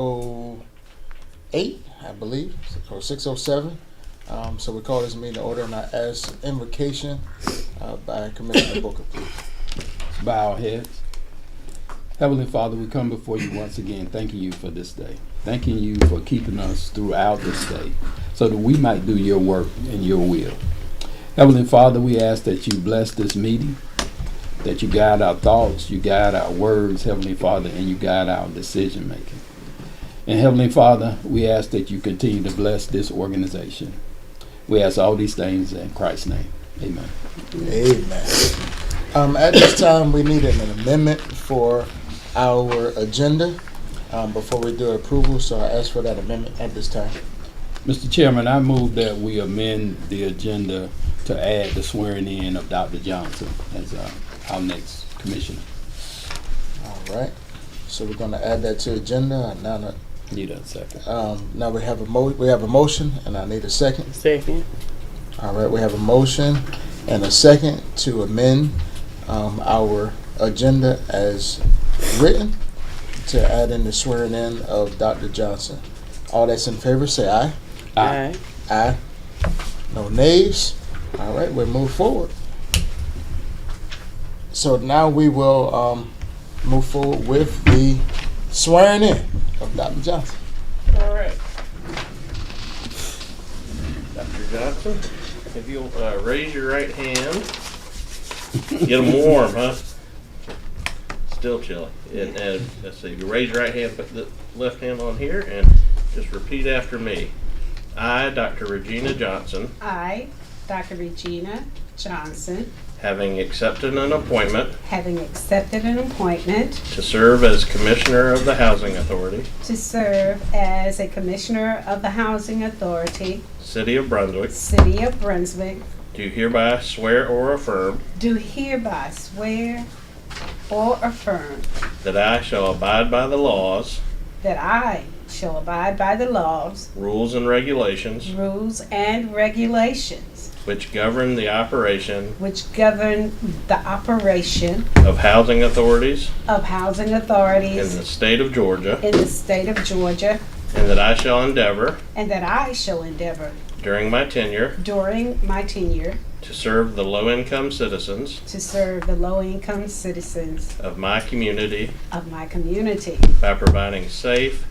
6:08, I believe, or 6:07. So we call this meeting to order, and I ask invocation by Commissioner Booker, please. Bow our heads. Heavenly Father, we come before you once again, thanking you for this day. Thanking you for keeping us throughout this day so that we might do your work and your will. Heavenly Father, we ask that you bless this meeting, that you guide our thoughts, you guide our words, Heavenly Father, and you guide our decision making. And Heavenly Father, we ask that you continue to bless this organization. We ask all these things in Christ's name. Amen. Amen. At this time, we need an amendment for our agenda before we do approval, so I ask for that amendment at this time. Mr. Chairman, I move that we amend the agenda to add the swearing in of Dr. Johnson as our next commissioner. All right. So we're going to add that to the agenda. Need a second. Now we have a motion, and I need a second. Second. All right, we have a motion and a second to amend our agenda as written to add in the swearing in of Dr. Johnson. All that's in favor, say aye. Aye. Aye. No nays. All right, we'll move forward. So now we will move forward with the swearing in of Dr. Johnson. All right. Dr. Johnson, if you'll raise your right hand. Get them warm, huh? Still chilly. And let's see, you raise your right hand, put the left hand on here, and just repeat after me. I, Dr. Regina Johnson, I, Dr. Regina Johnson, having accepted an appointment having accepted an appointment to serve as Commissioner of the Housing Authority, to serve as a Commissioner of the Housing Authority, City of Brunswick, City of Brunswick, do hereby swear or affirm do hereby swear or affirm that I shall abide by the laws, that I shall abide by the laws, rules, and regulations rules, and regulations which govern the operation which govern the operation of housing authorities of housing in authorities the state of Georgia, in the state of Georgia, and that I shall endeavor and that I shall endeavor during my tenure during my tenure to serve the low-income citizens to serve the low-income citizens of my community of my community by providing safe,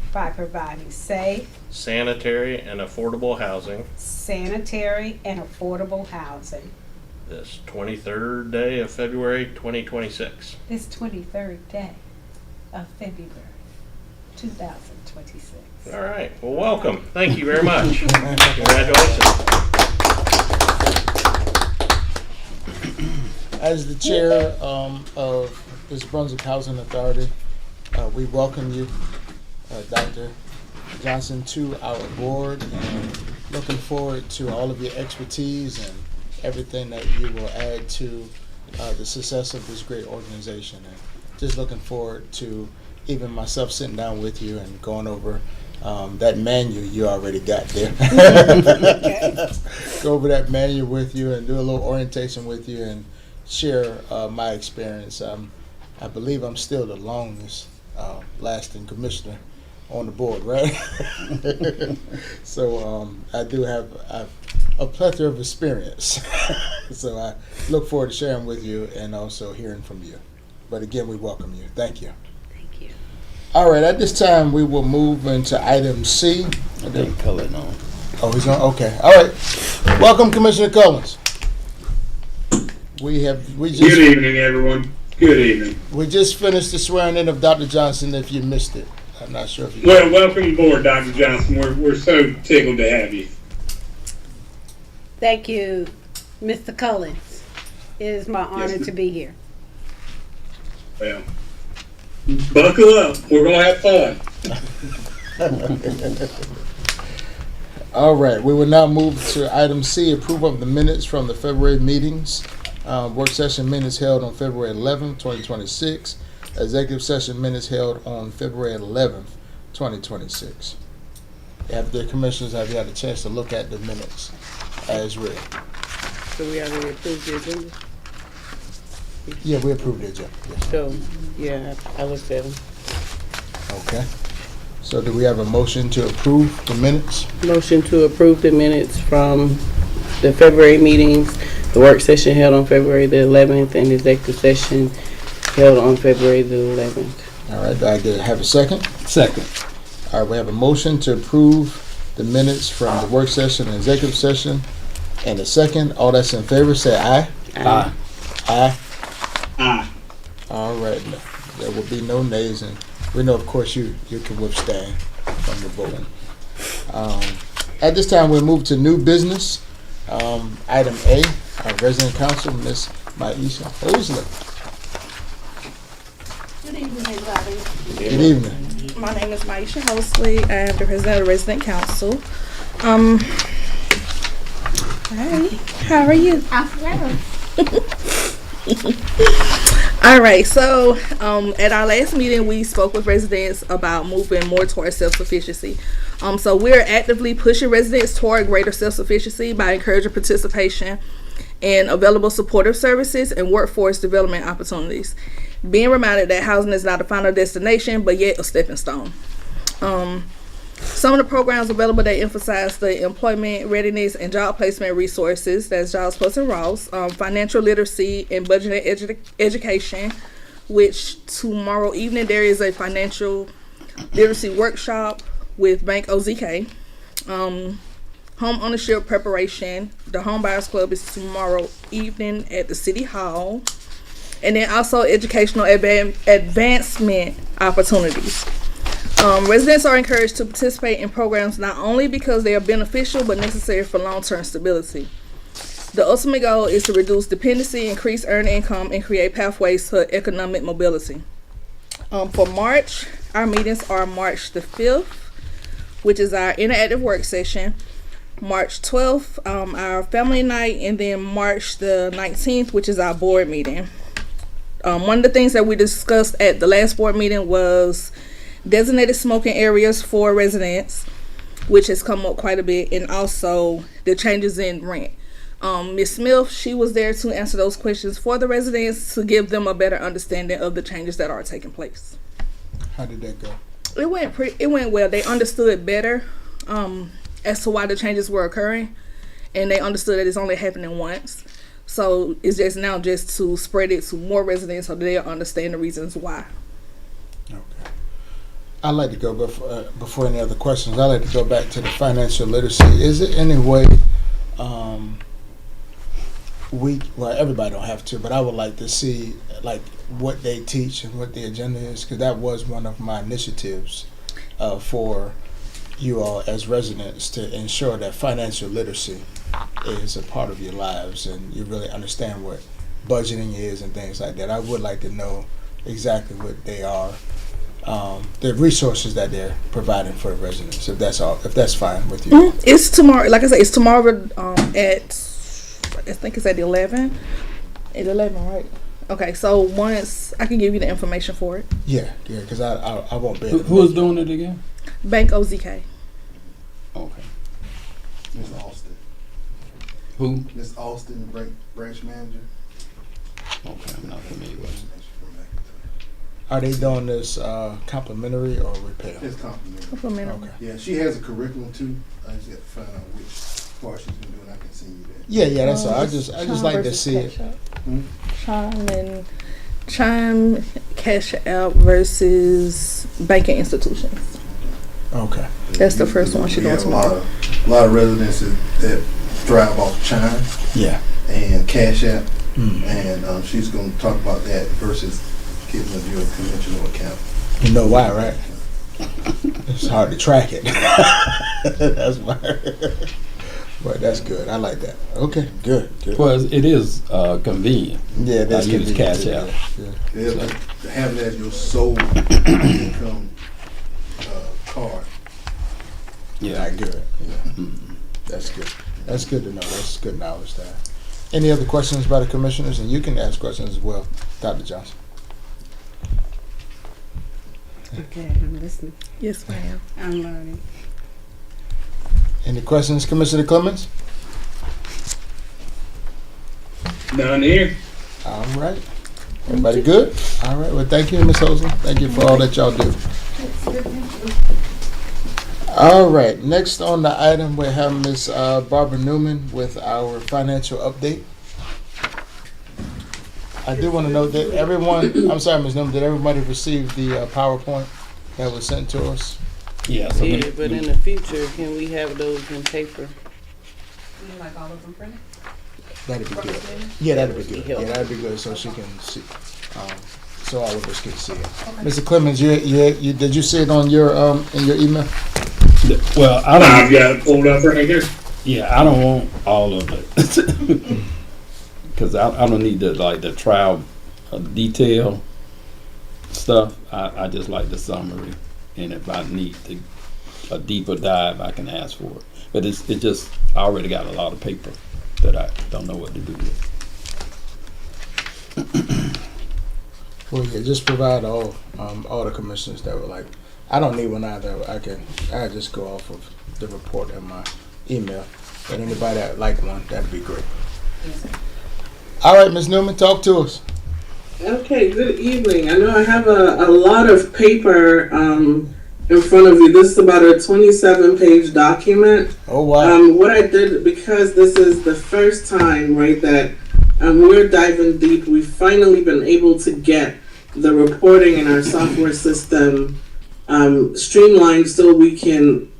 sanitary, and affordable housing sanitary, and affordable housing. this 23rd day of February 2026. This 23rd day of February 2026. All right. Well, welcome. Thank you very much. Congratulations. As the chair of this Brunswick Housing Authority, we welcome you, Dr. Johnson, to our board, and looking forward to all of your expertise and everything that you will add to the success of this great organization. And just looking forward to even myself sitting down with you and going over that manual you already got there. Go over that manual with you and do a little orientation with you and share my experience. I believe I'm still the longest lasting commissioner on the board, right? So I do have a plethora of experience. So I look forward to sharing with you and also hearing from you. But again, we welcome you. Thank you. Thank you. All right, at this time, we will move into item C. I think Cullen on. Oh, he's on? Okay. All right. Welcome, Commissioner Collins. Good evening, everyone. Good evening. We just finished the swearing in of Dr. Johnson, if you missed it. I'm not sure if you Well, welcome aboard, Dr. Johnson. We're so tickled to have you. Thank you, Mr. Collins. It is my honor ma'am. to be here. Well, buckle up. We're going to have fun. All right, we will now move to item C, approval of the minutes from the February meetings. Work session minutes held on February 11th, 2026. Executive session minutes held on February 11th, 2026. Have the commissioners, have you had a chance to look at the minutes as read? So we already approved the agenda? Yeah, we approved it, Jeff. Yes. So, yeah, I looked at them. Okay. So do we have a motion to approve the minutes? Motion to approve the minutes from the February meetings, the work session held on February the 11th, and the executive session held on February the 11th. All right, do I have a second? Second. All right, we have a motion to approve the minutes from the work session and executive session. And a second, all that's in favor, say aye. Aye. Aye. Aye. All right, there will be no nays, and we know, of course, you can withstand from the voting. At this time, we'll move to new business. Item A, our resident council, Ms. Maisha Hosley. Good evening, everybody. Good evening. My name is Maisha Hosley. I am the president of the Resident Council. Hi, how are you? All right, so at our last meeting, we spoke with residents about moving more towards self-sufficiency. So we're actively pushing residents toward greater self-sufficiency by encouraging participation in available supportive services and workforce development opportunities. Being reminded that housing is not a final destination, but yet a stepping stone. Some of the programs available, they emphasize the employment readiness and job placement resources, that's Jobs Plus and Ross, financial literacy and budgeting education, which tomorrow evening there is a financial literacy workshop with Bank OZK. Home ownership preparation, the Home Buyers Club is tomorrow evening at the City Hall. And then also educational advancement opportunities. Residents are encouraged to participate in programs not only because they are beneficial but necessary for long-term stability. The ultimate goal is to reduce dependency, increase earned income, and create pathways to economic mobility. For March, our meetings are March the 5th, which is our interactive work session, March 12th, our family night, and then March the 19th, which is our board meeting. One of the things that we discussed at the last board meeting was designated smoking areas for residents, which has come up quite a bit, and also the changes in rent. Ms. Smith, she was there to answer those questions for the residents to give them a better understanding of the changes that are taking place. How did that go? It went well. They understood better as to why the changes were occurring, and they understood that it's only happening once. So it's just now just to spread it to more residents so they'll understand the reasons why. Okay. I'd like to go before any other questions. I'd like to go back to the financial literacy. Is it any way everybody don't have to, but I would like to see like what they teach and what the agenda is, because that was one of my initiatives for you all as residents to ensure that financial literacy is a part of your lives and you really understand what budgeting is and things like that. I would like to know exactly what they are, the resources that they're providing for the residents, if that's fine with you. Mm-hmm. It's tomorrow. Like I said, it's tomorrow at I think it's at 11. At 11, right? Okay, so once I can give you the information for it. Yeah, because I won't be. Who is doing it again? Bank OZK. Okay. Miss Austin. Who? Miss Austin, branch manager. Okay, I'm not familiar with it. Are they doing this complimentary or repair? It's complimentary. Complimentary. Okay. Yeah, she has a curriculum too. I just got to find out which part she's been doing. I can send you that. Yeah, that's all. I just like to see it. Chime Cash Out versus banking institutions. Okay. That's the first one she's We doing have tomorrow. a lot of residents that thrive off Chime Yeah. and Cash App, Mm. and she's going to talk about that versus giving them your conventional account. You know why, right? It's hard to track it. That's why. But that's good. I like that. Okay, good. Well, it is convenient. Yeah, that's I use convenient Cash too, App. Yeah. Have it as your sole income card. Yeah. Not good. Yeah. That's good. That's good to know. That's good knowledge there. Any other questions by the commissioners? And you can ask questions as well, Dr. Johnson. Okay, I'm listening. Yes, ma'am. I'm learning. Any questions, Commissioner Clemens? Down here. All right. Everybody good? All right. Well, thank you, Ms. Hosen. Thank you for all that y'all do. All right, next on the item, we have Ms. Barbara Newman with our financial update. I do want to note that everyone, I'm sorry, Ms. Newman, did everybody receive the PowerPoint that was sent to us? Yeah, so Yeah, but in the future, can we have those in paper? Like all of them printed? That'd be good. Yeah, that'd be good. Yeah, that'd be good, so she can see, so all of us can see it. Mr. Clemens, you did you see it on your in your email? well, I I've don't. got it pulled up right here. Yeah, I don't want all of it because I don't need the trial detail stuff. I just like the summary, and if I need a deeper dive, I can ask for it. But it just I already got a lot of paper that I don't know what to do with. Well, yeah, just provide all the commissioners that were like, I don't need one either. I just go off of the report in my email. But anybody that like one, that'd be great. All right, Ms. Newman, talk to us. Okay, good evening. I know I have a lot of paper in front of you. This is about a 27-page document. Oh, wow. What I did, because this is the first time, right, that we're diving deep, we've finally been able to get the reporting in our software system streamlined so we can,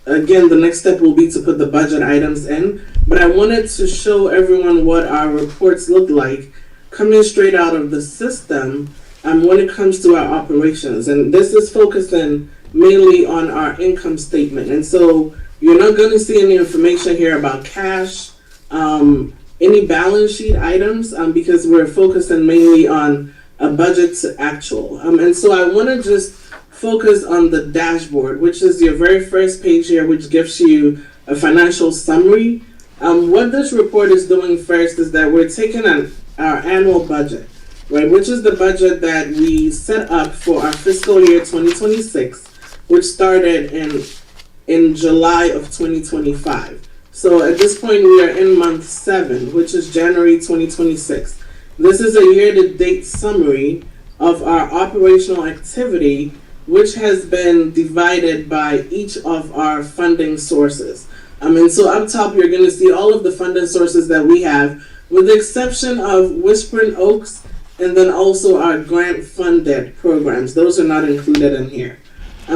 again, the next step will be to put the budget items in. But I wanted to show everyone what our reports look like coming straight out of the system when it comes to our operations. And this is focusing mainly on our income statement. And so you're not going to see any information here about cash, any balance sheet items, because we're focusing mainly on a budget to actual. And so I want to just focus on the dashboard, which is your very first page here, which gives you a financial summary. What this report is doing first is that we're taking our annual budget, right, which is the budget that we set up for our fiscal year 2026, which started in July of 2025. So at this point, we are in month 7, which is January 2026. This is a year-to-date summary of our operational activity, which has been divided by each of our funding sources. And so up top, you're going to see all of the funding sources that we have, with the exception of Whispering Oaks, and then also our grant-funded programs. Those are not included in here.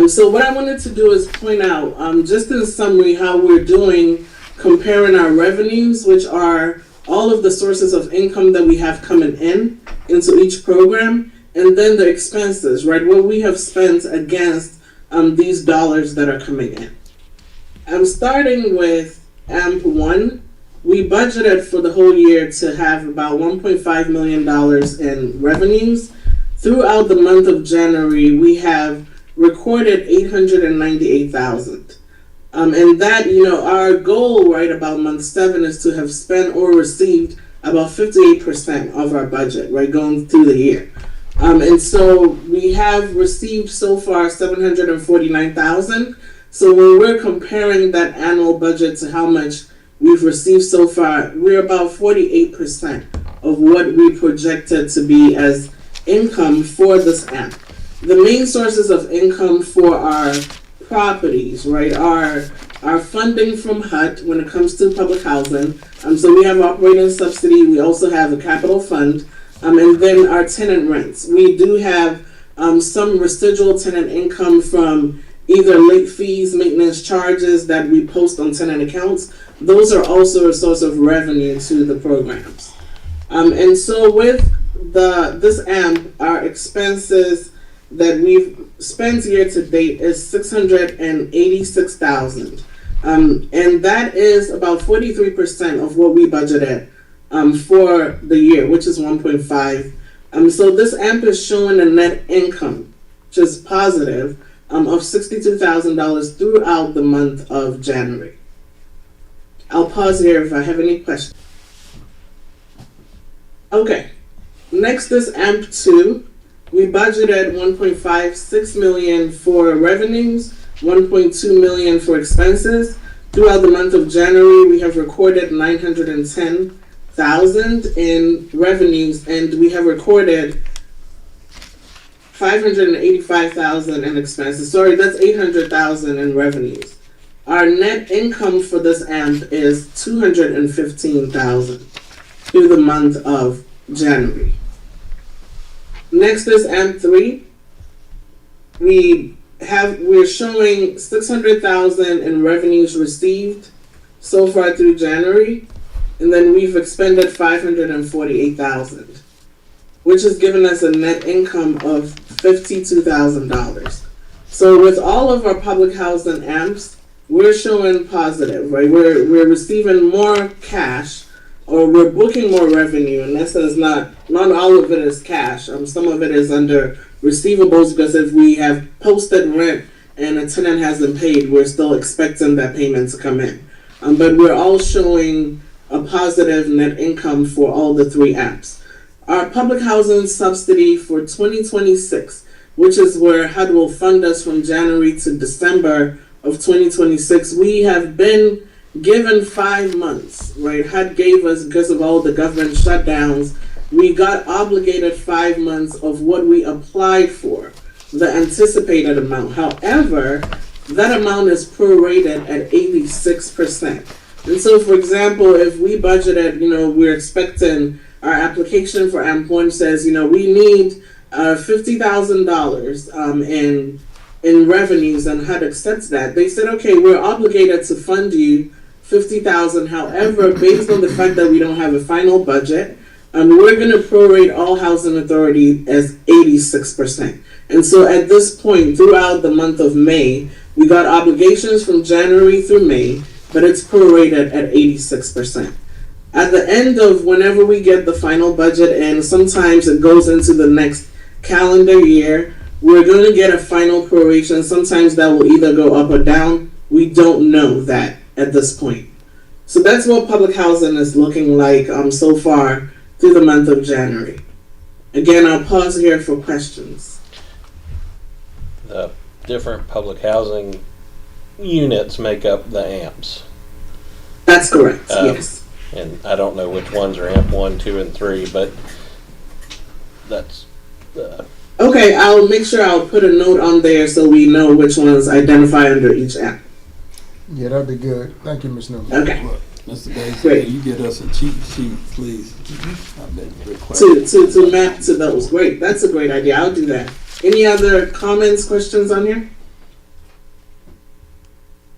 So what I wanted to do is point out, just in summary, how we're doing comparing our revenues, which are all of the sources of income that we have coming into each program, and then the expenses, right, what we have spent against these dollars that are coming in. I'm starting with AMP1. We budgeted for the whole year to have about $1.5 million in revenues. Throughout the month of January, we have recorded $898,000. And that, our goal right about month 7 is to have spent or received about 58% of our budget, right, going through the year. And so we have received so far $749,000. So when we're comparing that annual budget to how much we've received so far, we're about 48% of what we projected to be as income for this AMP. The main sources of income for our properties, right, are funding from HUD when it comes to public housing. So we have operating subsidy. We also have a capital fund, and then our tenant rents. We do have some residual tenant income from either late fees, maintenance charges that we post on tenant accounts. Those are also a source of revenue to the programs. And so with this AMP, our expenses that we've spent year to date is $686,000. And that is about 43% of what we budgeted for the year, which is 1.5. So this AMP is showing a net income, which is positive, of $62,000 throughout the month of January. I'll pause here if I have any questions. Okay, next is AMP2. We budgeted $1.56 million for revenues, $1.2 million for expenses. Throughout the month of January, we have recorded $910,000 in revenues, and we have recorded $585,000 in expenses. Sorry, that's $800,000 in revenues. Our net income for this AMP is $215,000 through the month of January. Next is AMP 3. We're showing $600,000 in revenues received so far through January, and then we've expended $548,000, which has given us a net income of $52,000. So with all of our public housing AMPs, we're showing positive, right? We're receiving more cash, or we're booking more revenue, and this is not all of it is cash. Some of it is under receivables, because if we have posted rent and a tenant hasn't paid, we're still expecting that payment to come in. But we're all showing a positive net income for all the three AMPs. Our public housing subsidy for 2026, which is where HUD will fund us from January to December of 2026, we have been given 5 months, right? HUD gave us, because of all the government shutdowns, we got obligated 5 months of what we applied for, the anticipated amount. However, that amount is prorated at 86%. And so, for example, if we budgeted, we're expecting, our application for AMP1 says, we need $50,000 in revenues, and HUD accepts that. They said, okay, we're obligated to fund you $50,000. However, based on the fact that we don't have a final budget, we're going to prorate all housing authority as 86%. And so at this point, throughout the month of May, we got obligations from January through May, but it's prorated at 86%. At the end of whenever we get the final budget, and sometimes it goes into the next calendar year, we're going to get a final proration. Sometimes that will either go up or down. We don't know that at this point. So that's what public housing is looking like so far through the month of January. Again, I'll pause here for questions. The different public housing units make up the AMPs. That's correct, yes. And I don't know which ones are AMP 1, 2, and 3, but that's... Okay, I'll make sure I'll put a note on there so we know which ones identify under each AMP. Yeah, that'd be good. Thank you, Ms. Newman. Okay. Look, Mr. Davis, Great. can you get us a cheat sheet, please? I've been To map to those. Great. That's a great idea. I'll do that. Any other comments, questions on here?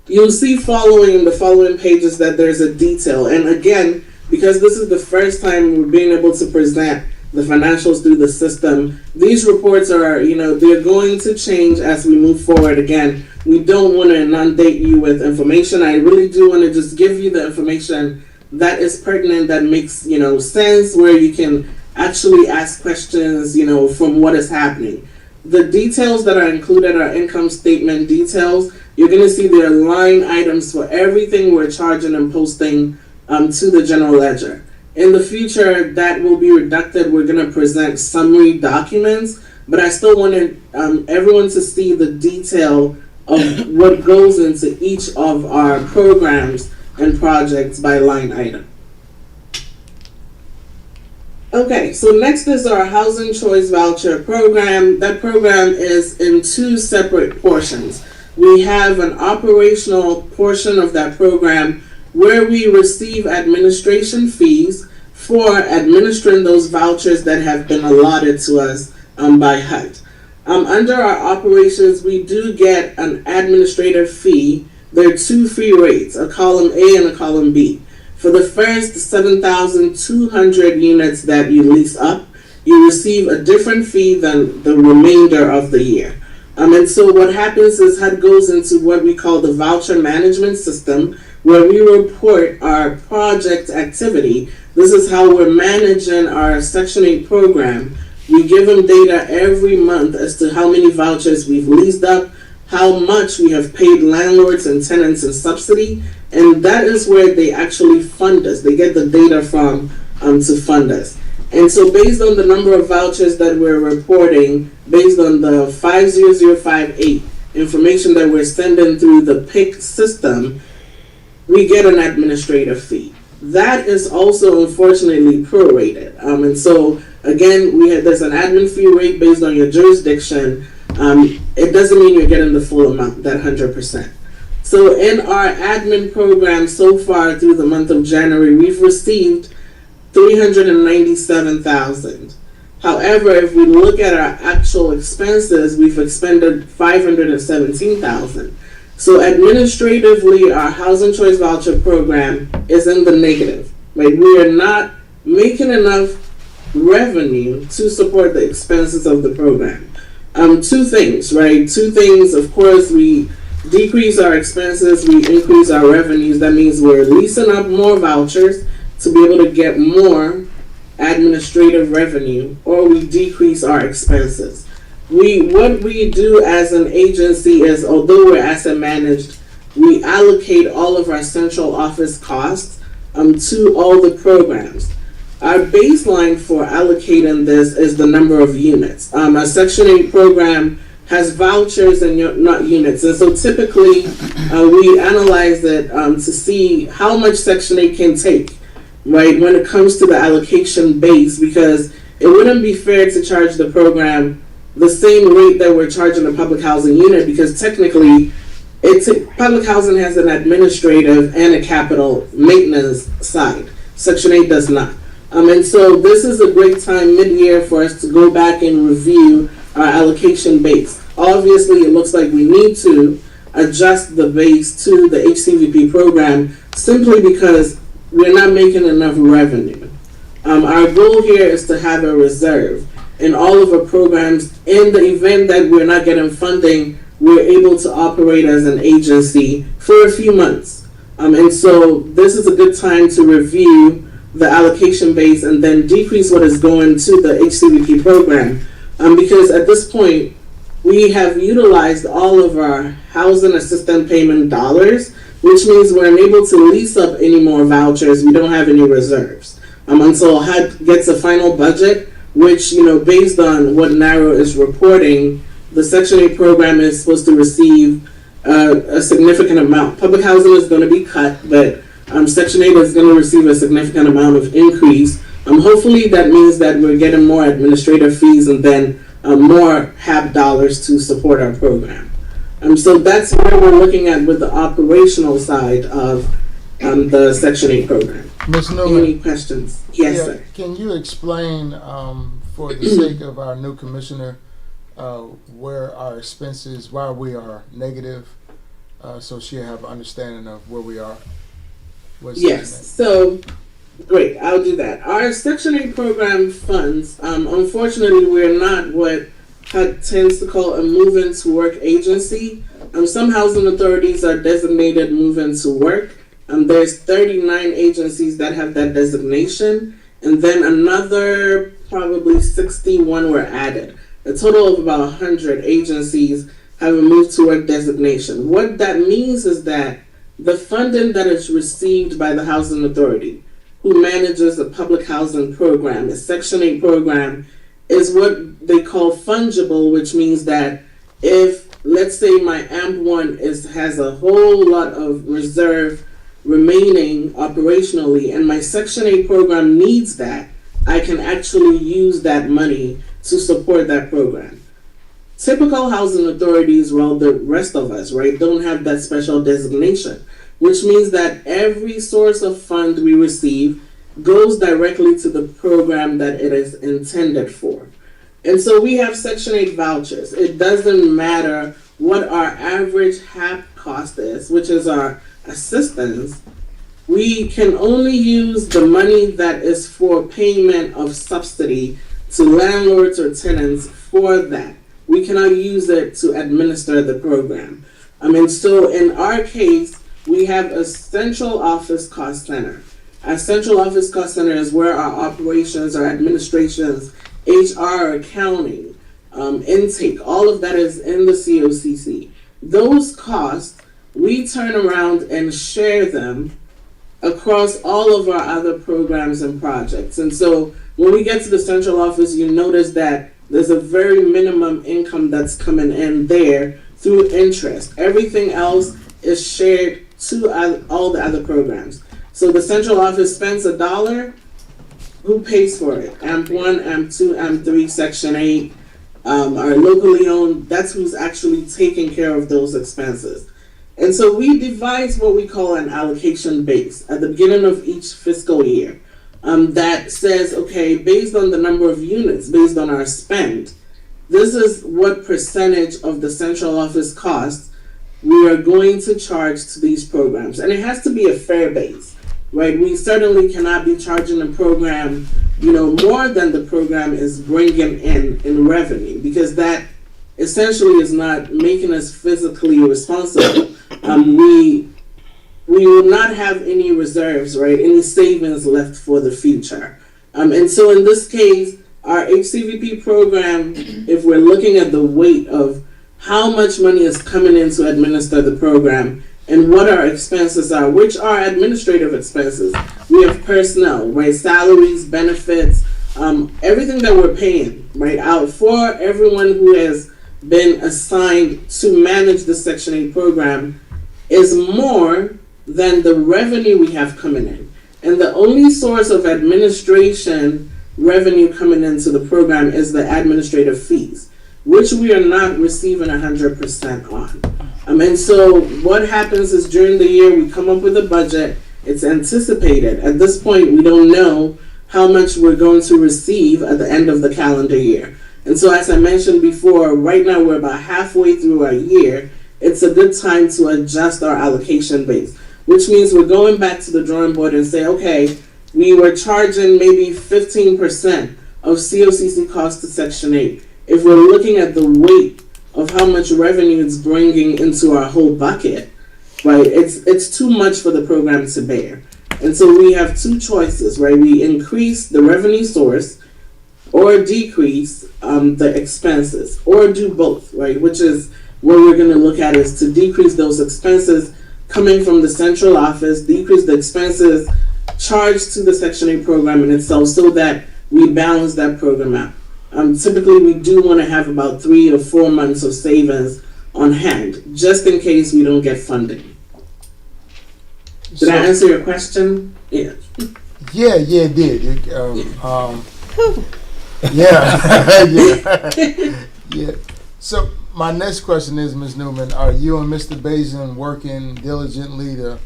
You'll see following the following pages that there's a detail. And again, because this is the first time we're being able to present the financials through the system, these reports are, they're going to change as we move forward. Again, we don't want to inundate you with information. I really do want to just give you the information that is pertinent, that makes, sense, where you can actually ask questions, from what is happening. The details that are included are income statement details. You're going to see there are line items for everything we're charging and posting to the general ledger. In the future, that will be reducted. We're going to present summary documents, but I still wanted everyone to see the detail of what goes into each of our programs and projects by line item. Okay, so next is our Housing Choice Voucher Program. That program is in two separate portions. We have an operational portion of that program where we receive administration fees for administering those vouchers that have been allotted to us by HUD. Under our operations, we do get an administrative fee. There are two fee rates, a column A and a column B. For the first 7,200 units that you lease up, you receive a different fee than the remainder of the year. And so what happens is HUD goes into what we call the voucher management system, where we report our project activity. This is how we're managing our Section 8 program. We give them data every month as to how many vouchers we've leased up, how much we have paid landlords and tenants in subsidy, and that is where they actually fund us. They get the data from to fund us. And so based on the number of vouchers that we're reporting, based on the 50058 information that we're sending through the PIC system, we get an administrative fee. that is also unfortunately prorated. And so again, there's an admin fee rate based on your jurisdiction. It doesn't mean you're getting the full amount, that 100%. So in our admin program so far through the month of January, we've received $397,000. However, if we look at our actual expenses, we've expended $517,000. So administratively, our Housing Choice Voucher program is in the negative. Right? We are not making enough revenue to support the expenses of the program. Two things, right? Two things, of course, we decrease our expenses, we increase our revenues. That means we're leasing up more vouchers to be able to get more administrative revenue, or we decrease our expenses. What we do as an agency is, although we're asset managed, we allocate all of our central office costs to all the programs. Our baseline for allocating this is the number of units. Our Section 8 program has vouchers and not units. And so typically we analyze it to see how much Section 8 can take, right, when it comes to the allocation base, because it wouldn't be fair to charge the program the same rate that we're charging a public housing unit, because technically public housing has an administrative and a capital maintenance side. Section 8 does not. And so this is a great time mid-year for us to go back and review our allocation base. Obviously, it looks like we need to adjust the base to the HCVP program simply because we're not making enough revenue. Our goal here is to have a reserve in all of our programs. In the event that we're not getting funding, we're able to operate as an agency for a few months. And so this is a good time to review the allocation base and then decrease what is going to the HCVP program. Because at this point, we have utilized all of our housing assistance payment dollars, which means we're unable to lease up any more vouchers. We don't have any reserves. Until HUD gets a final budget, which, based on what NARO is reporting, the Section 8 program is supposed to receive a significant amount. Public housing is going to be cut, but Section 8 is going to receive a significant amount of increase. Hopefully that means that we're getting more administrative fees and then more HAP dollars to support our program. So that's where we're looking at with the operational side of the Section 8 program. Ms. Newman, Any questions? Yes, sir. Can you explain, for the sake of our new commissioner, where our expenses, why we are negative, so she'll have an understanding of where we are? Yes, so great, I'll do that. Our Section 8 program funds, unfortunately, we're not what HUD tends to call a move-in to work agency. Some housing authorities are designated move-in to work. There's 39 agencies that have that designation, and then another probably 61 were added. A total of about 100 agencies have a move to work designation. What that means is that the funding that is received by the housing authority, who manages the public housing program, the Section 8 program, is what they call fungible, which means that if, let's say, my AMP1 has a whole lot of reserve remaining operationally, and my Section 8 program needs that, I can actually use that money to support that program. Typical housing authorities, well, the rest of us, right, don't have that special designation, which means that every source of fund we receive goes directly to the program that it is intended for. And so we have Section 8 vouchers. It doesn't matter what our average HAP cost is, which is our assistance. We can only use the money that is for payment of subsidy to landlords or tenants for that. We cannot use it to administer the program. And so in our case, we have a central office cost center. Our central office cost center is where our operations, our administrations, HR, accounting, intake, all of that is in the COCC. Those costs, we turn around and share them across all of our other programs and projects. And so when we get to the central office, you notice that there's a very minimum income that's coming in there through interest. Everything else is shared to all the other programs. So the central office spends $1, who pays for it? AMP1, AMP2, AMP3, Section 8, our locally owned, that's who's actually taking care of those expenses. And so we devise what we call an allocation base at the beginning of each fiscal year that says, okay, based on the number of units, based on our spend, this is what percentage of the central office costs we are going to charge to these programs. And it has to be a fair base, right? We certainly cannot be charging a program, more than the program is bringing in revenue, because that essentially is not making us physically responsible. We will not have any reserves, right? Any savings left for the future. And so in this case, our HCVP program, if we're looking at the weight of how much money is coming in to administer the program and what our expenses are, which are administrative expenses. We have personnel, right? Salaries, benefits, everything that we're paying, right? Out for everyone who has been assigned to manage the Section 8 program is more than the revenue we have coming in. And the only source of administration revenue coming into the program is the administrative fees, which we are not receiving 100% on. And so what happens is during the year we come up with a budget. It's anticipated. At this point, we don't know how much we're going to receive at the end of the calendar year. And so as I mentioned before, right now we're about halfway through our year. It's a good time to adjust our allocation base, which means we're going back to the drawing board and say, okay, we were charging maybe 15% of COCC costs to Section 8. If we're looking at the weight of how much revenue it's bringing into our whole bucket, right, it's too much for the program to bear. And so we have two choices, right? We increase the revenue source or decrease the expenses, or do both, right? Which is what we're going to look at, is to decrease those expenses coming from the central office, decrease the expenses charged to the Section 8 program in itself, so that we balance that program out. Typically, we do want to have about 3 or 4 months of savings on hand, just in case we don't get funding. Did I answer your question? Yeah. Yeah, it did. Yeah. So my next question is, Ms. Newman, are you and Mr. Bazin working diligently to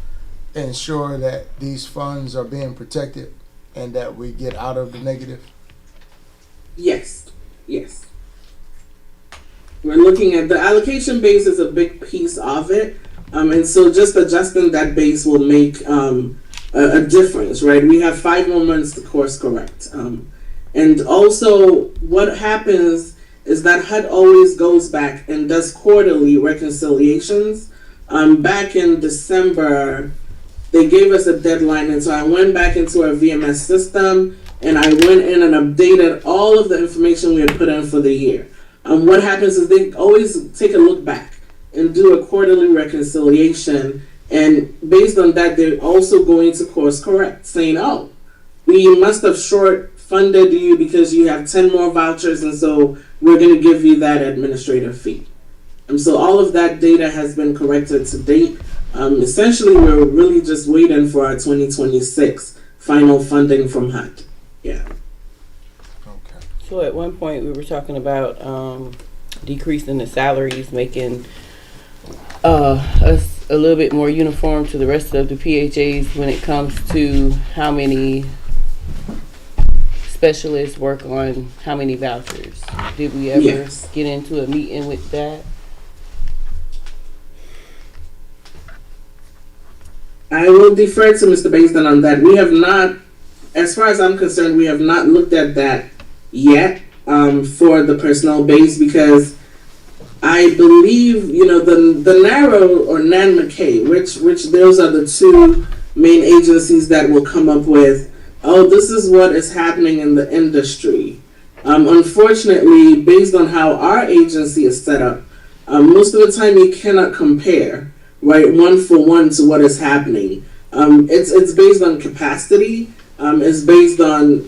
ensure that these funds are being protected and that we get out of the negative? Yes. We're looking at the allocation base is a big piece of it. And so just adjusting that base will make a difference, right? We have 5 more months to course correct. And also what happens is that HUD always goes back and does quarterly reconciliations. Back in December, they gave us a deadline, and so I went back into our VMS system and I went in and updated all of the information we had put in for the year. What happens is they always take a look back and do a quarterly reconciliation, and based on that, they're also going to course correct, saying, oh, we must have short funded you because you have 10 more vouchers, and so we're going to give you that administrative fee. And so all of that data has been corrected to date. Essentially, we're really just waiting for our 2026 final funding from HUD. Yeah. Okay. So at one point we were talking about decreasing the salaries, making us a little bit more uniform to the rest of the PHAs when it comes to how many specialists work on how many vouchers. Did we ever get into a meeting with that? I will defer to Mr. Basin on that. We have not, as far as I'm concerned, we have not looked at that yet for the personnel base, because I believe, the NARO or Nan McKay, which those are the two main agencies that will come up with, oh, this is what is happening in the industry. Unfortunately, based on how our agency is set up, most of the time you cannot compare, right, one for one to what is happening. It's based on capacity. It's based on,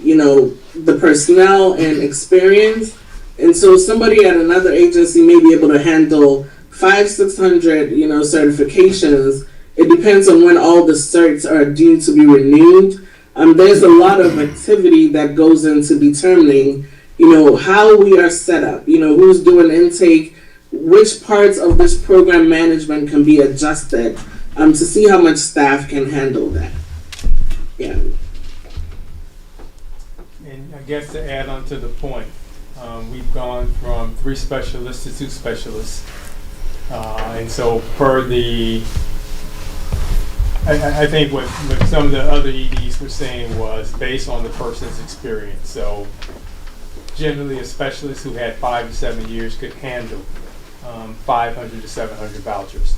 the personnel and experience. And so somebody at another agency may be able to handle 500-600, certifications, it depends on when all the certs are due to be renewed. There's a lot of activity that goes into determining, how we are set up, who's doing intake, which parts of this program management can be adjusted to see how much staff can handle that. Yeah. And I guess to add on to the point, we've gone from 3 specialists to 2 specialists. And so per the, I think what some of the other EDs were saying was based on the person's experience. So generally a specialist who had 5 to 7 years could handle 500 to 700 vouchers.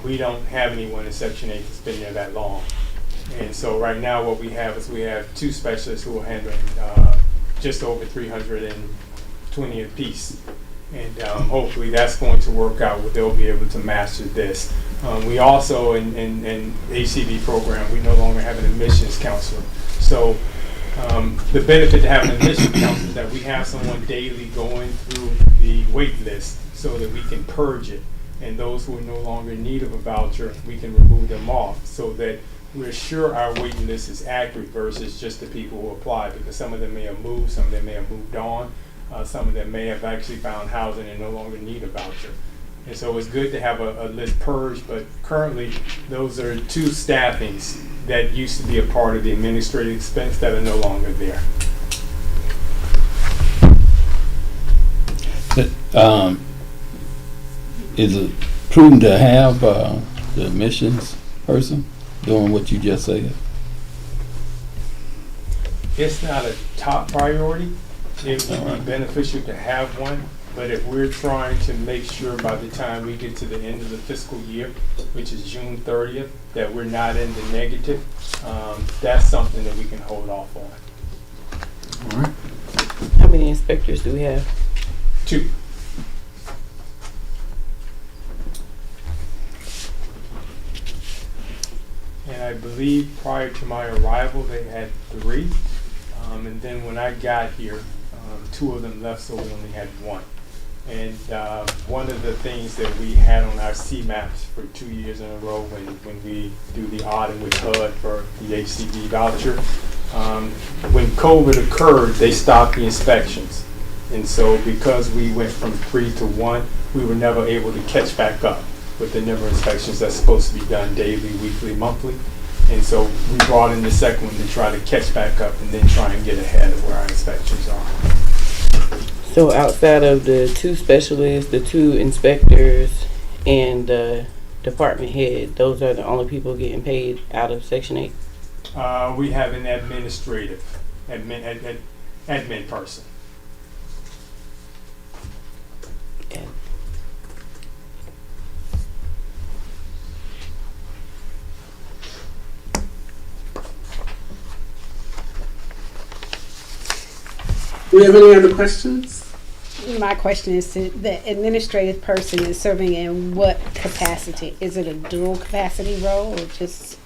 We don't have anyone in Section 8 that's been there that long. And so right now what we have is we have 2 specialists who are handling just over 320 apiece. And hopefully that's going to work out where they'll be able to master this. We also, in HCV program, we no longer have an admissions counselor. So the benefit to having an admissions counselor is that we have someone daily going through the wait list so that we can purge it. And those who are no longer in need of a voucher, we can remove them off so that we're sure our waiting list is accurate versus just the people who apply, because some of them may have moved, some of them may have moved on, some of them may have actually found housing and no longer need a voucher. And so it's good to have a list purged, but currently those are 2 staffings that used to be a part of the administrative expense that are no longer there. Is it prudent to have the admissions person doing what you just said? It's not a top priority. It would be beneficial to have one, but if we're trying to make sure by the time we get to the end of the fiscal year, which is June 30th, that we're not in the negative, that's something that we can hold off on. All right. How many inspectors do we have? 2. And I believe prior to my arrival, they had 3. And then when I got here, 2 of them left, so we only had 1. And one of the things that we had on our CMAPs for 2 years in a row when we do the audit with HUD for the HCV voucher, when COVID occurred, they stopped the inspections. And so because we went from 3 to 1, we were never able to catch back up with the number of inspections that's supposed to be done daily, weekly, monthly. And so we brought in the second one to try to catch back up and then try and get ahead of where our inspections are. So outside of the 2 specialists, the 2 inspectors, and the department head, those are the only people getting paid out of Section 8? We have an administrative, admin person. Okay. Do we have any other questions? My question is to the administrative person is serving in what capacity? Is it a dual capacity role or just?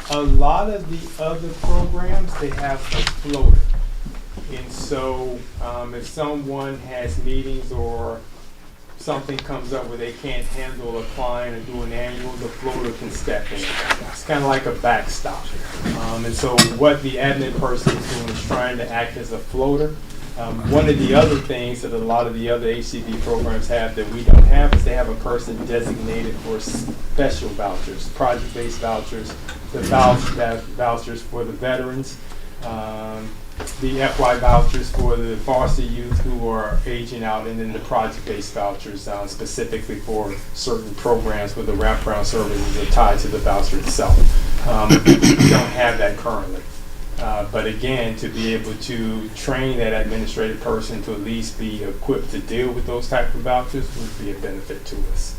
A lot of the other programs, they have a floater. And so if someone has meetings or something comes up where they can't handle a client or do an annual, the floater can step in. It's kind of like a backstop. And so what the admin person is doing is trying to act as a floater. One of the other things that a lot of the other HCV programs have that we don't have is they have a person designated for special vouchers, project-based vouchers, the vouchers for the veterans, the FY vouchers for the foster youth who are aging out, and then the project-based vouchers specifically for certain programs where the wraparound services are tied to the voucher itself. We don't have that currently. But again, to be able to train that administrative person to at least be equipped to deal with those type of vouchers would be a benefit to us.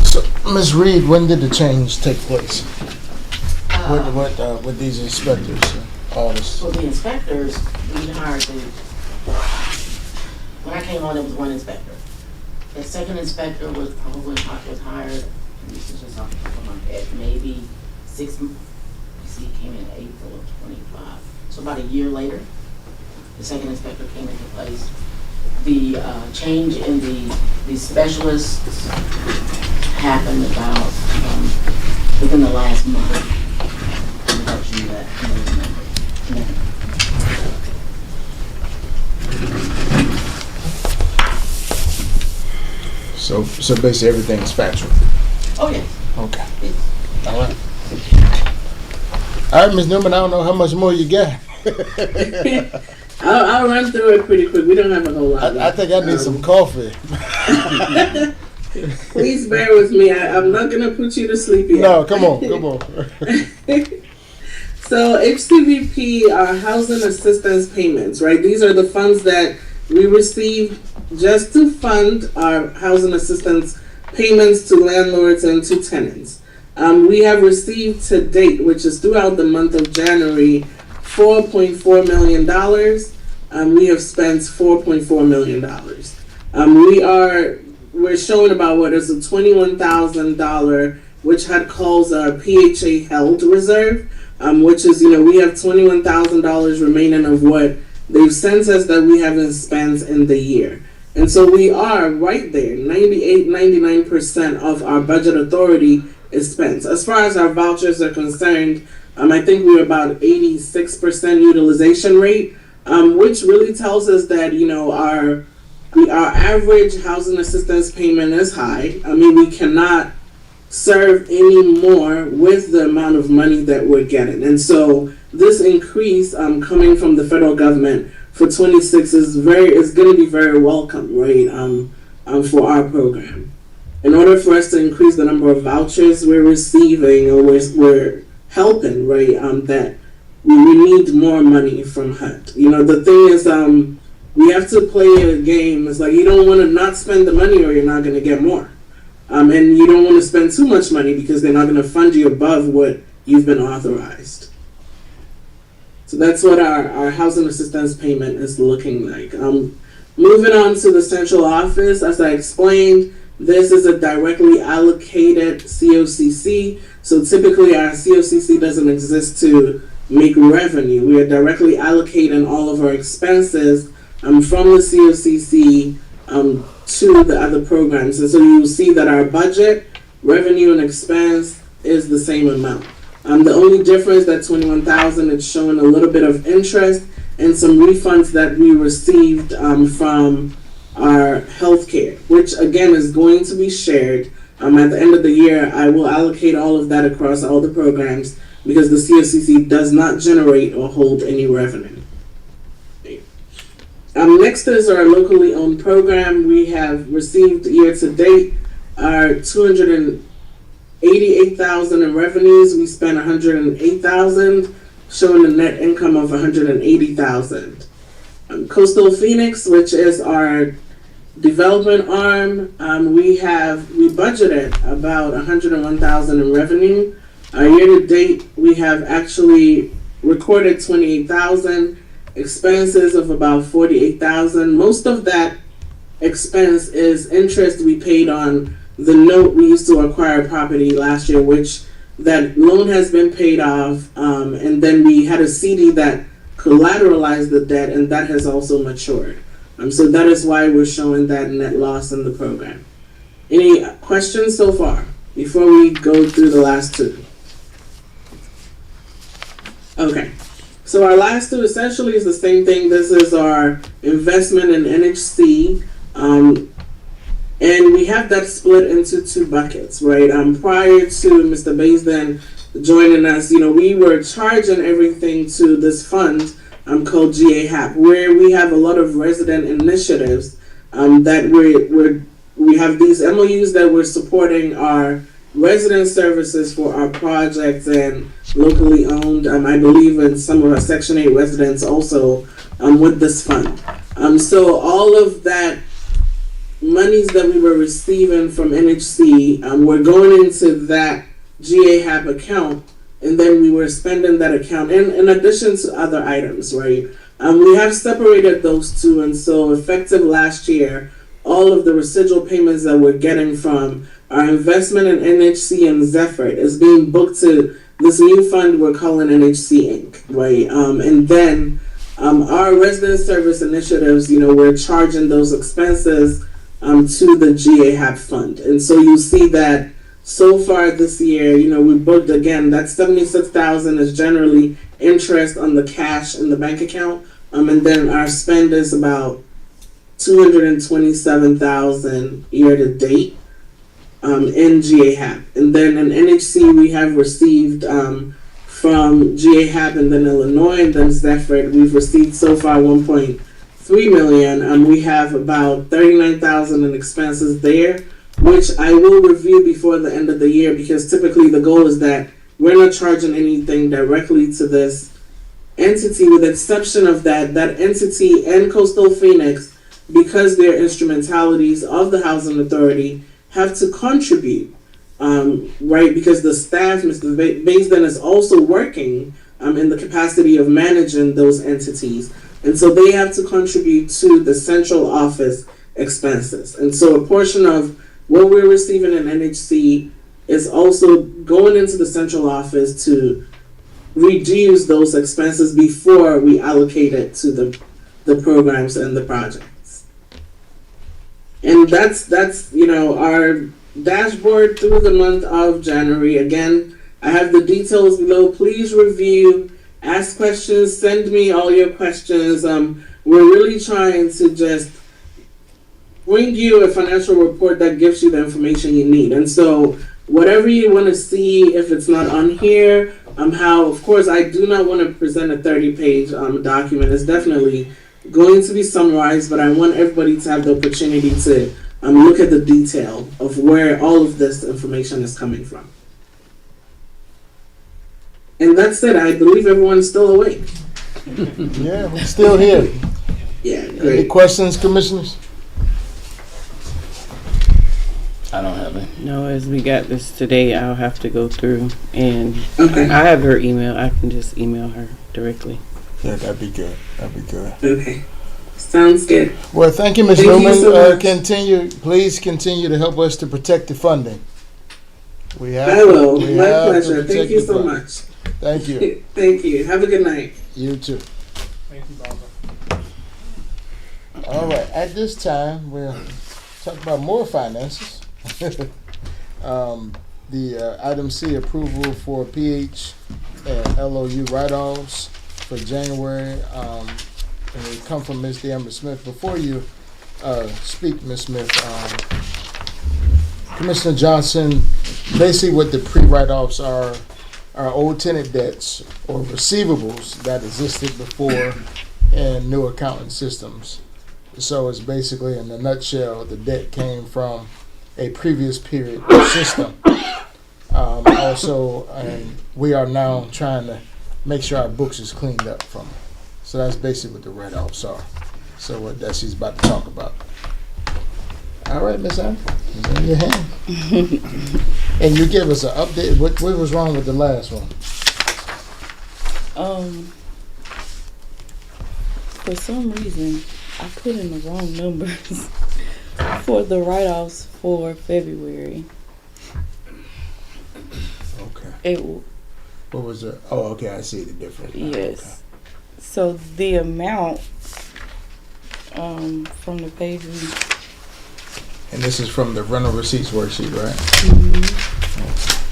So, Ms. Reed, when did the change take place? With these inspectors, all this? For the inspectors, we hired when I came on, there was 1 inspector. The second inspector was hired, this is just off the top of my head, maybe CDC came in April of 25. So about a year later, the second inspector came into place. The change in the specialists happened about within the last month. Reduction of that number. So basically everything's factual. Oh yes. Okay. Yes. All right. All right, Ms. Newman, I don't know how much more you got. I'll run through it pretty quick. We don't have a whole lot. I think I need some coffee. Please bear with me. I'm not going to put you to sleep yet. No, come on. So HCVP are housing assistance payments, right? These are the funds that we receive just to fund our housing assistance payments to landlords and to tenants. We have received to date, which is throughout the month of January, $4.4 million. We have spent $4.4 million. We're showing about what is a $21,000, which had calls our PHA held reserve, which is, we have $21,000 remaining of what they've sent us that we haven't spent in the year. And so we are right there, 99% of our budget authority is spent. As far as our vouchers are concerned, I think we're about 86% utilization rate, which really tells us that, our average housing assistance payment is high. We cannot serve any more with the amount of money that we're getting. And so this increase coming from the federal government for 26 is going to be very welcome, right, for our program. In order for us to increase the number of vouchers we're receiving or we're helping, right, that we need more money from HUD. The thing is, we have to play a game. It's like you don't want to not spend the money or you're not going to get more. And you don't want to spend too much money because they're not going to fund you above what you've been authorized. So that's what our housing assistance payment is looking like. Moving on to the central office, as I explained, this is a directly allocated COCC. So typically our COCC doesn't exist to make revenue. We are directly allocating all of our expenses from the COCC to the other programs. And so you'll see that our budget, revenue, and expense is the same amount. The only difference that $21,000 is showing a little bit of interest and some refunds that we received from our healthcare, which again is going to be shared. At the end of the year, I will allocate all of that across all the programs because the COCC does not generate or hold any revenue. Next is our locally owned program. We have received year to date our $288,000 in revenues. We spent $108,000, showing a net income of $180,000. Coastal Phoenix, which is our development arm, we budgeted about $101,000 in revenue. Year to date, we have actually recorded $28,000. Expenses of about $48,000. Most of that expense is interest we paid on the note we used to acquire property last year, which that loan has been paid off, and then we had a CD that collateralized the debt, and that has also matured. So that is why we're showing that net loss in the program. Any questions so far before we go through the last two? Okay. So our last two essentially is the same thing. This is our investment in NHC. And we have that split into two buckets, right? Prior to Mr. Baisden joining us, we were charging everything to this fund called GAHAP, where we have a lot of resident initiatives that we have these MOUs that we're supporting our resident services for our projects and locally owned, I believe in some of our Section 8 residents also with this fund. So all of that monies that we were receiving from NHC were going into that GAHAP account, and then we were spending that account in addition to other items, right? We have separated those two, and so effective last year, all of the residual payments that we're getting from our investment in NHC and Zephyr is being booked to this new fund we're calling NHC Inc., right? And then our resident service initiatives, we're charging those expenses to the GAHAP fund. And so you'll see that so far this year, we booked, again, that $76,000 is generally interest on the cash in the bank account. And then our spend is about $227,000 year to date in GAHAP. And then in NHC, we have received from GAHAP and then Illinois and then Zephyr, we've received so far $1.3 million. We have about $39,000 in expenses there, which I will review before the end of the year, because typically the goal is that we're not charging anything directly to this entity, with the exception of that entity and Coastal Phoenix, because they're instrumentalities of the Housing Authority, have to contribute, right? Because the staff, Mr. Baisden, is also working in the capacity of managing those entities. And so they have to contribute to the central office expenses. And so a portion of what we're receiving in NHC is also going into the central office to reduce those expenses before we allocate it to the programs and the projects. And that's our dashboard through the month of January. Again, I have the details below. Please review, ask questions, send me all your questions. We're really trying to just bring you a financial report that gives you the information you need. And so whatever you want to see, if it's not on here, of course, I do not want to present a 30-page document. It's definitely going to be summarized, but I want everybody to have the opportunity to look at the detail of where all of this information is coming from. And that's it. I believe everyone's still awake. Yeah, we're still here. Yeah, Any great. questions, commissioners? I don't have it. No, as we got this today, I'll have to go through and Okay. I have her email. I can just email her directly. Yeah, that'd be good. That'd be good. Okay. Sounds good. Well, thank you, Ms. Thank you Newman. so much. Please continue to help us to protect the funding. We have. I will. we My have to pleasure. protect Thank you the so funding. much. Thank you. Thank you. Have a good night. You too. Thank you, Barbara. All right. At this time, we'll talk about more finances. The item C, approval for PH and LOU write-offs for January. And they come from Ms. Deamber Smith. Before you speak, Ms. Smith, Commissioner Johnson, basically what the pre-write-offs are old tenant debts or receivables that existed before in new accounting systems. So it's basically, in a nutshell, the debt came from a previous period system. And we are now trying to make sure our books is cleaned up from it. So that's basically what the write-offs are. So what that she's about to talk about. All right, Ms. Ann, it's in your hand. And you give us an update. What was wrong with the last one? For some reason, I put in the wrong numbers for the write-offs for February. Okay. What was it? Oh, okay, I see the difference. now. Yes. Okay. So the amount from the page we. And this is from the rental receipts worksheet, right?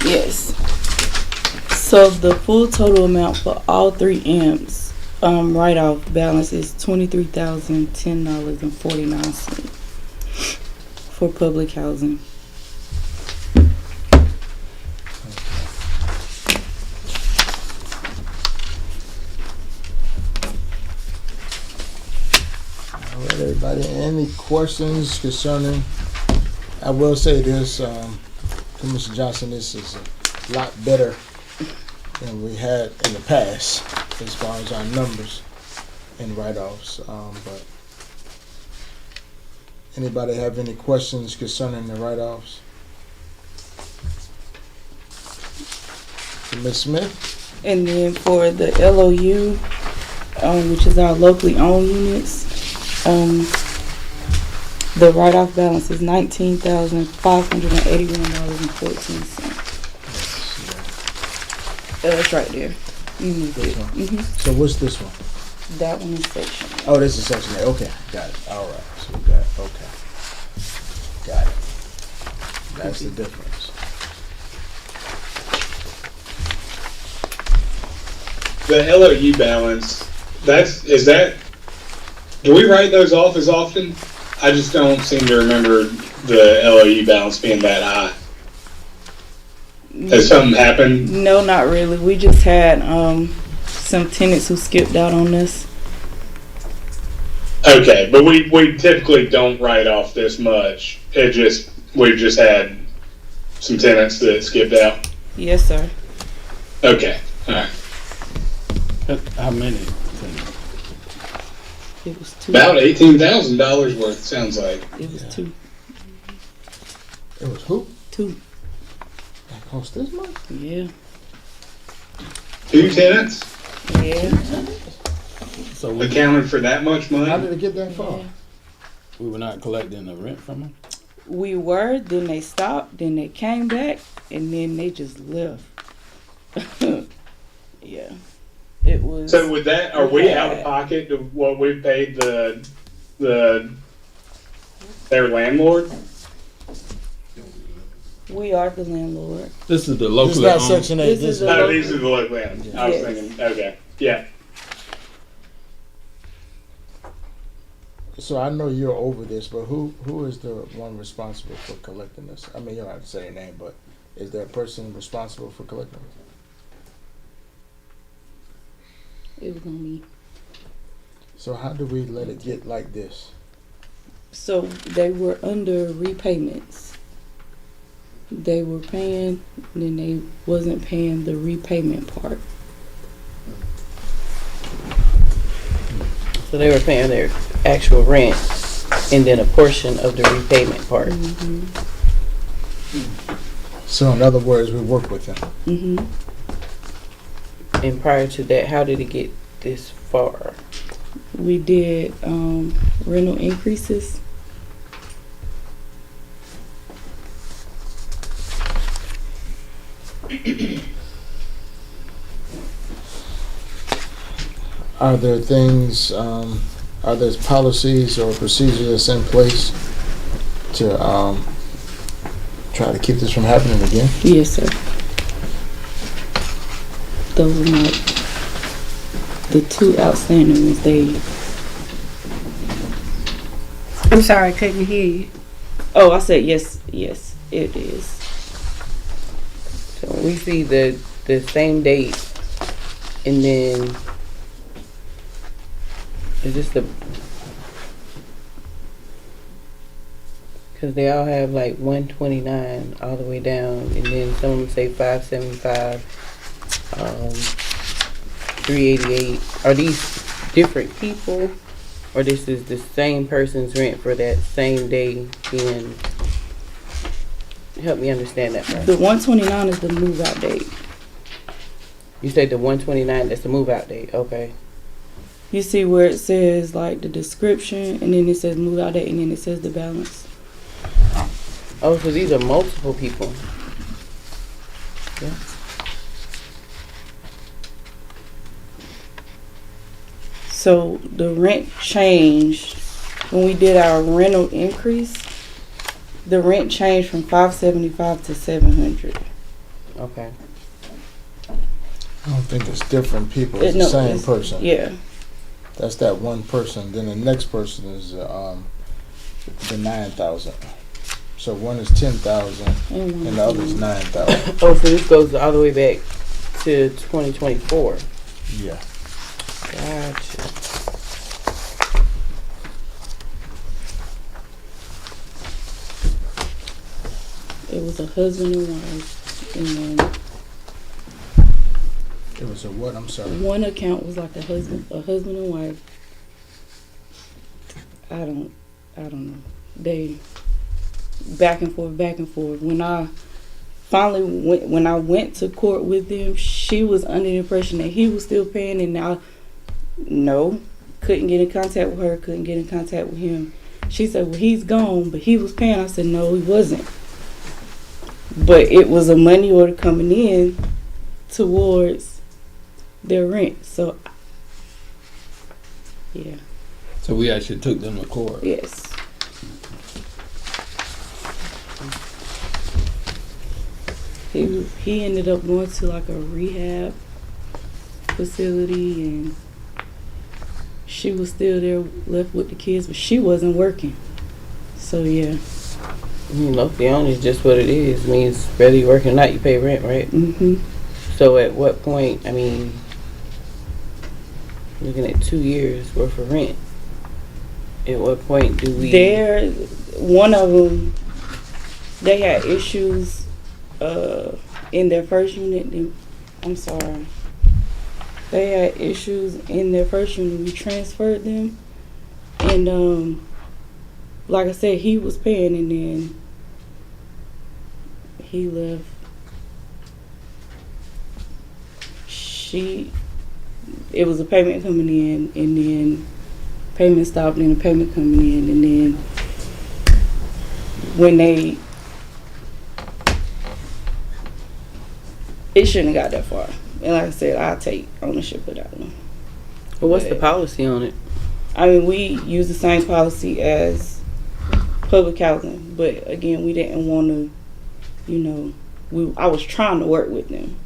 Yes. So the full total amount for all 3 amps write-off balance is $23,010.49 for public housing. All right, everybody. Any questions concerning? I will say this, Commissioner Johnson, this is a lot better than we had in the past as far as our numbers and write-offs. But anybody have any questions concerning the write-offs? Ms. Smith? And then for the LOU, which is our locally owned units, the write-off balance is $19,581.14. It's right there. You moved This it. one. Mm-hmm. So what's this one? That one is section. Oh, this is section A. Okay, got it. All right. So we got okay. Got it. That's the difference. The LOU balance, is that, do we write those off as often? I just don't seem to remember the LOU balance being that high. Has something happened? No, not really. We just had some tenants who skipped out on this. Okay, but we typically don't write off this much. We've just had some tenants that skipped out. Yes, sir. Okay, all right. How many? It was two. About $18,000 worth, sounds like. It was two. It was who? Two. That cost this much? Yeah. 2 tenants Yeah. So we accounted for that much How money? did it get that far? we were not collecting the rent from them. We were, then they stopped, then they came back, and then they just left. Yeah. It was. So with that, are we out of pocket to what we paid their landlord? We are the landlord. This is the This is locally not owned. section A. This This is is a- No, these are the local landlords. I was Yes. thinking, okay, yeah. So I know you're over this, but who is the one responsible for collecting this? I mean, you don't have to say your name, but is there a person responsible for collecting this? It was on me. So how do we let it get like this? So they were under repayments. They were paying, then they wasn't paying the repayment part. So they were paying their actual rent and then a portion of the repayment part. Mm-hmm. So in other words, we work with them. Mm-hmm. And prior to that, how did it get this far? We did rental increases. Are there things, are there policies or procedures that's in place to try to keep this from happening again? Yes, sir. Those are my the two outstanding ones. I'm sorry, I couldn't hear you. Oh, I said yes, yes, it is. So we see the same date, and then is this the? Because they all have like 129 all the way down, and then some of them say 575, 388. Are these different people, or this is the same person's rent for that same day being? Help me understand that part. The 129 is the move out date. You said the 129, that's the move out date. Okay. You see where it says like the description, and then it says move out date, and then it says the balance. Oh, so these are multiple people. Yeah. So the rent changed when we did our rental increase. The rent changed from 575 to 700. Okay. I don't think it's different people. It's No, the same it's- person. Yeah. That's that one person. Then the next person is the 9,000. So one is 10,000 and the other is 9,000. Oh, so this goes all the way back to 2024. Yeah. Gotcha. It was a husband and wife, and It was a what? I'm sorry. one account was like a husband and wife. I don't know. They back and forth. When I finally went to court with them, she was under the impression that he was still paying, and couldn't get in contact with her, couldn't get in contact with him. She said, well, he's gone, but he was paying. I said, no, he wasn't. But it was a money order coming in towards their rent. So, yeah. So we actually took them to court. Yes. He ended up going to like a rehab facility, and she was still there left with the kids, but she wasn't working. So yeah. Local only is just what it is. I mean, it's whether you working or not, you pay rent, right? Mm-hmm. So at what point, I mean, looking at 2 years worth of rent, at what point do we... One of them, they had issues in their first unit. I'm sorry. They had issues in their first unit. We transferred them. And like I said, he was paying, and then he left. It was a payment coming in, and then payment stopped, and a payment coming in, and then when it shouldn't have got that far. And like I said, I'll take ownership of that one. Well, what's the policy on it? I mean, we use the same policy as public housing, but again, we didn't want to, I was trying to work with them.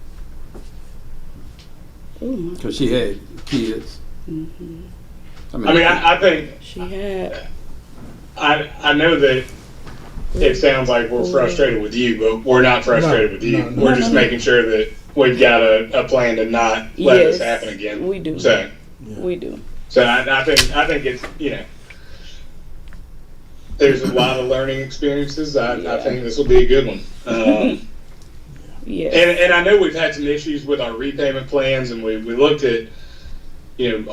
Because she had kids. Mm-hmm. I think she had. I know that it sounds like we're frustrated with you, but we're not frustrated with you. We're just making sure that we've got a plan to not let this happen again. We do. So we do. So I think it's there's a lot of learning experiences. I think this will be a good one. Yeah. And I know we've had some issues with our repayment plans, and we looked at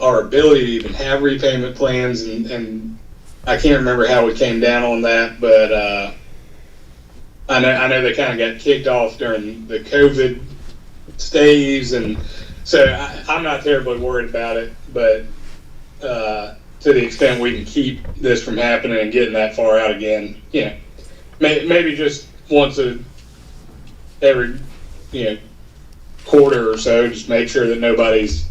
our ability to even have repayment plans, and I can't remember how we came down on that, but I know they kind of got kicked off during the COVID stays, and so I'm not terribly worried about it, but to the extent we can keep this from happening and getting that far out again, maybe just once every quarter or so, just make sure that nobody's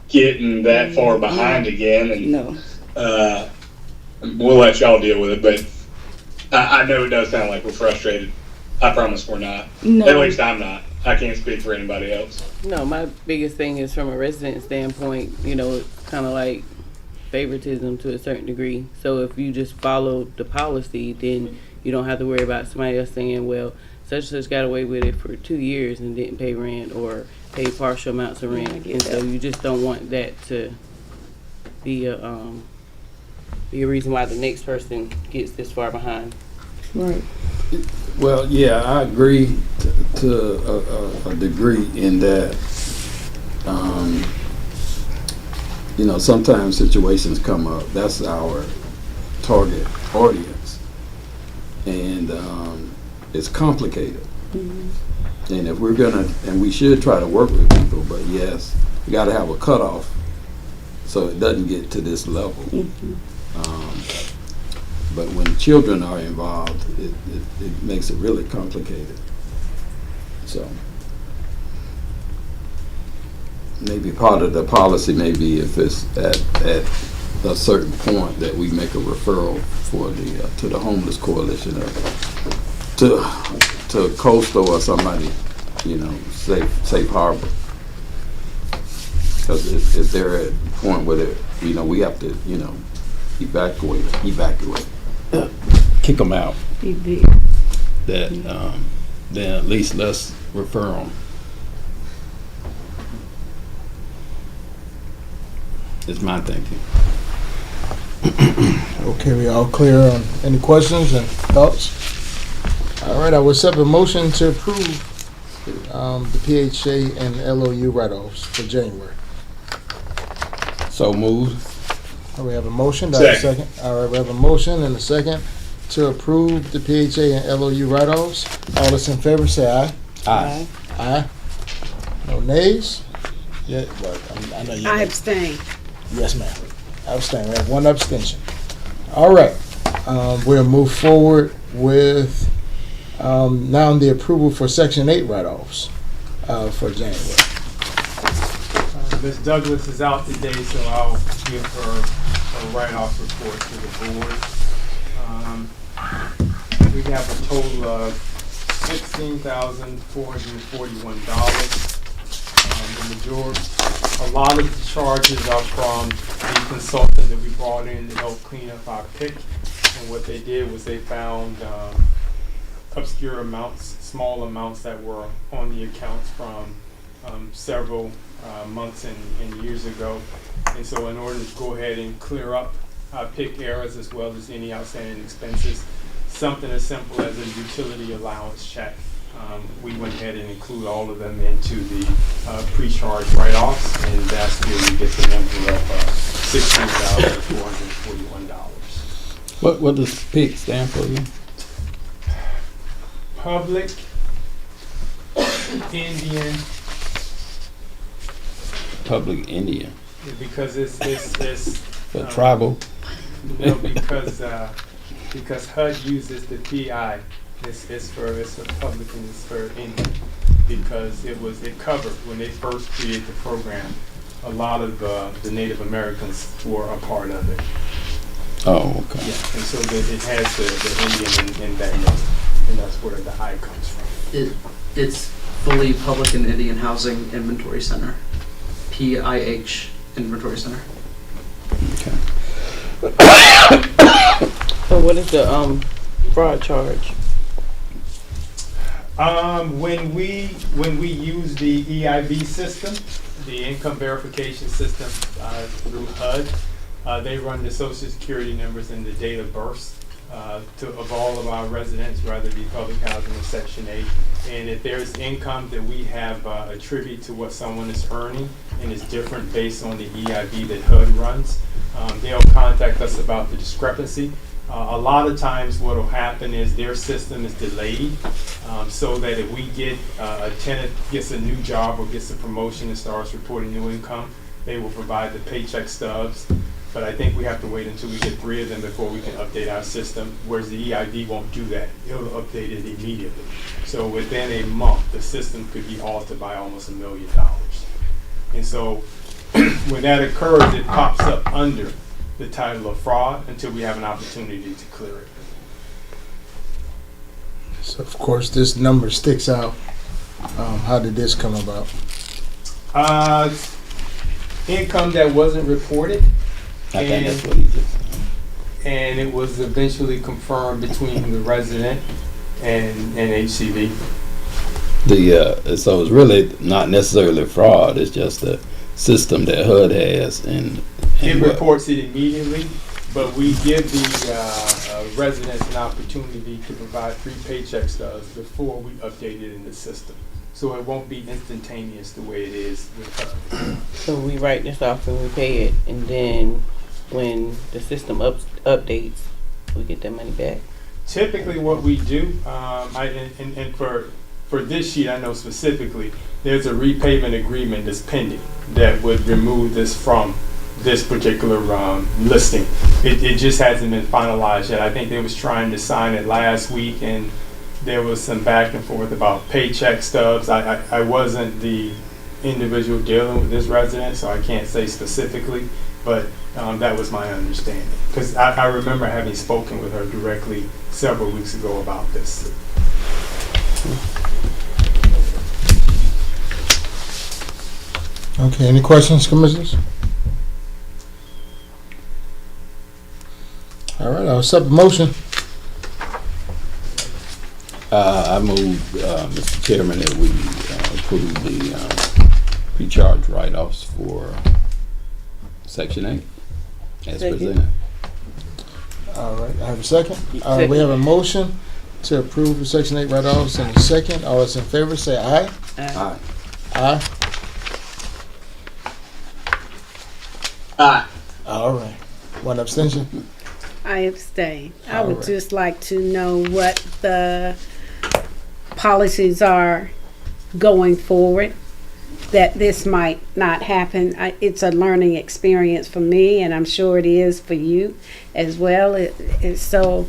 getting that far behind again, and we'll let y'all deal with it. But I know it does sound like we're frustrated. I promise we're not. No. At least I'm not. I can't speak for anybody else. No, my biggest thing is from a resident standpoint, it's kind of like favoritism to a certain degree. So if you just follow the policy, then you don't have to worry about somebody else saying, well, such and such got away with it for 2 years and didn't pay rent or pay partial amounts of rent. And so you just don't want that to be a reason why the next person gets this far behind. Right. Well, yeah, I agree to a degree in that, sometimes situations come up. That's our target audience. And it's complicated. Mm-hmm. And if we're and we should try to work with people, but yes, we got to have a cutoff so it doesn't get to this level. Mm-hmm. But when children are involved, it makes it really complicated. So maybe part of the policy may be if it's at a certain point that we make a referral for to the homeless coalition to Coastal or somebody, safe harbor. Because if they're at a point where we have to evacuate. Kick them out. Then at least let's refer them. It's my thinking. Okay, we all clear on any questions and thoughts? All right, I will accept a motion to approve the PHA and LOU write-offs for January. So moved. We have a motion. Do I have a second? All right, we have a motion and a second to approve the PHA and LOU write-offs. All those in favor say aye. Aye. Aye. No nays? Yeah, well, I know you. I abstain. Yes, ma'am. Abstain. We have one abstention. All right. We'll move forward with now the approval for Section 8 write-offs. for January. Ms. Douglas is out today, so I'll give her a write-off report to the board. We have a total of $16,441. The majority, a lot of the charges are from the consultant that we brought in to help clean up our pick. And what they did was they found obscure amounts, small amounts that were on the accounts from several months and years ago. And so in order to go ahead and clear up pick errors as well as any outstanding expenses, something as simple as a utility allowance check, we went ahead and include all of them into the pre-charge write-offs, and that's where we get the number of $16,441. What does PIC stand for again? Public Indian. Public Indian. Because it's tribal. No, because HUD uses the PI. It's for public and it's for Indian, because it covered when they first created the program. A lot of the Native Americans were a part of it. Oh, okay. Yeah, and so it has the Indian in that name, and that's where the I comes from. It's fully Public and Indian Housing Inventory Center, PIH Inventory Center. Okay. So what is the fraud charge? When we use the EIV system, the income verification system through HUD, they run the Social Security numbers and the date of birth of all of our residents, whether it be public housing or Section 8. And if there's income that we have attribute to what someone is earning and is different based on the EIV that HUD runs, they'll contact us about the discrepancy. A lot of times what will happen is their system is delayed, so that if we get a tenant gets a new job or gets a promotion and starts reporting new income, they will provide the paycheck stubs. But I think we have to wait until we get 3 of them before we can update our system, whereas the EIV won't do that. It'll update it immediately. So within a month, the system could be altered by almost $1 million. And so when that occurs, it pops up under the title of fraud until we have an opportunity to clear it. So of course this number sticks out. How did this come about? Income that wasn't reported. I think that's what he just said. And it was eventually confirmed between the resident and HCV. So it's really not necessarily fraud. It's just the system that HUD has, and it reports it immediately, but we give the residents an opportunity to provide free paycheck stubs before we update it in the system. So it won't be instantaneous the way it is with HUD. So we write this off and we pay it, and then when the system updates, we get that money back. Typically what we do, and for this sheet I know specifically, there's a repayment agreement that's pending that would remove this from this particular listing. It just hasn't been finalized yet. I think they was trying to sign it last week, and there was some back and forth about paycheck stubs. I wasn't the individual dealing with this resident, so I can't say specifically, but that was my understanding. Because I remember having spoken with her directly several weeks ago about this. Okay, any questions, commissioners? All right, I'll accept the motion. I move, Mr. Chairman, that we approve the pre-charge write-offs for Section 8 as Second. presented. All right, I have a second. All right, we have a motion to approve the Section 8 write-offs and a second. All those in favor say aye. Aye. Aye. Aye. All right. One abstention. I abstain. I All would right. just like to know what the policies are going forward, that this might not happen. It's a learning experience for me, and I'm sure it is for you as well. So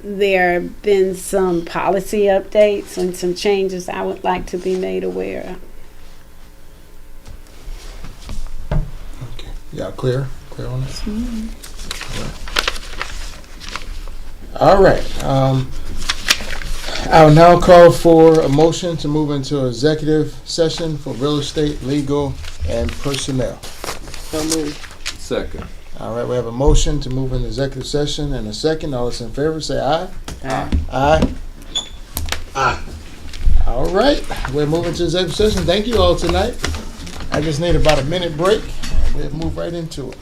there have been some policy updates and some changes I would like to be made aware of. Okay. Y'all clear? Clear on this? All right. I'll now call for a motion to move into executive session for real estate, legal, and personnel. So moved. Second. All right, we have a motion to move into executive session and a second. All those in favor say aye. Aye. Aye. Aye. All right, we're moving to executive session. Thank you all tonight. I just need about a minute break. We'll move right into it.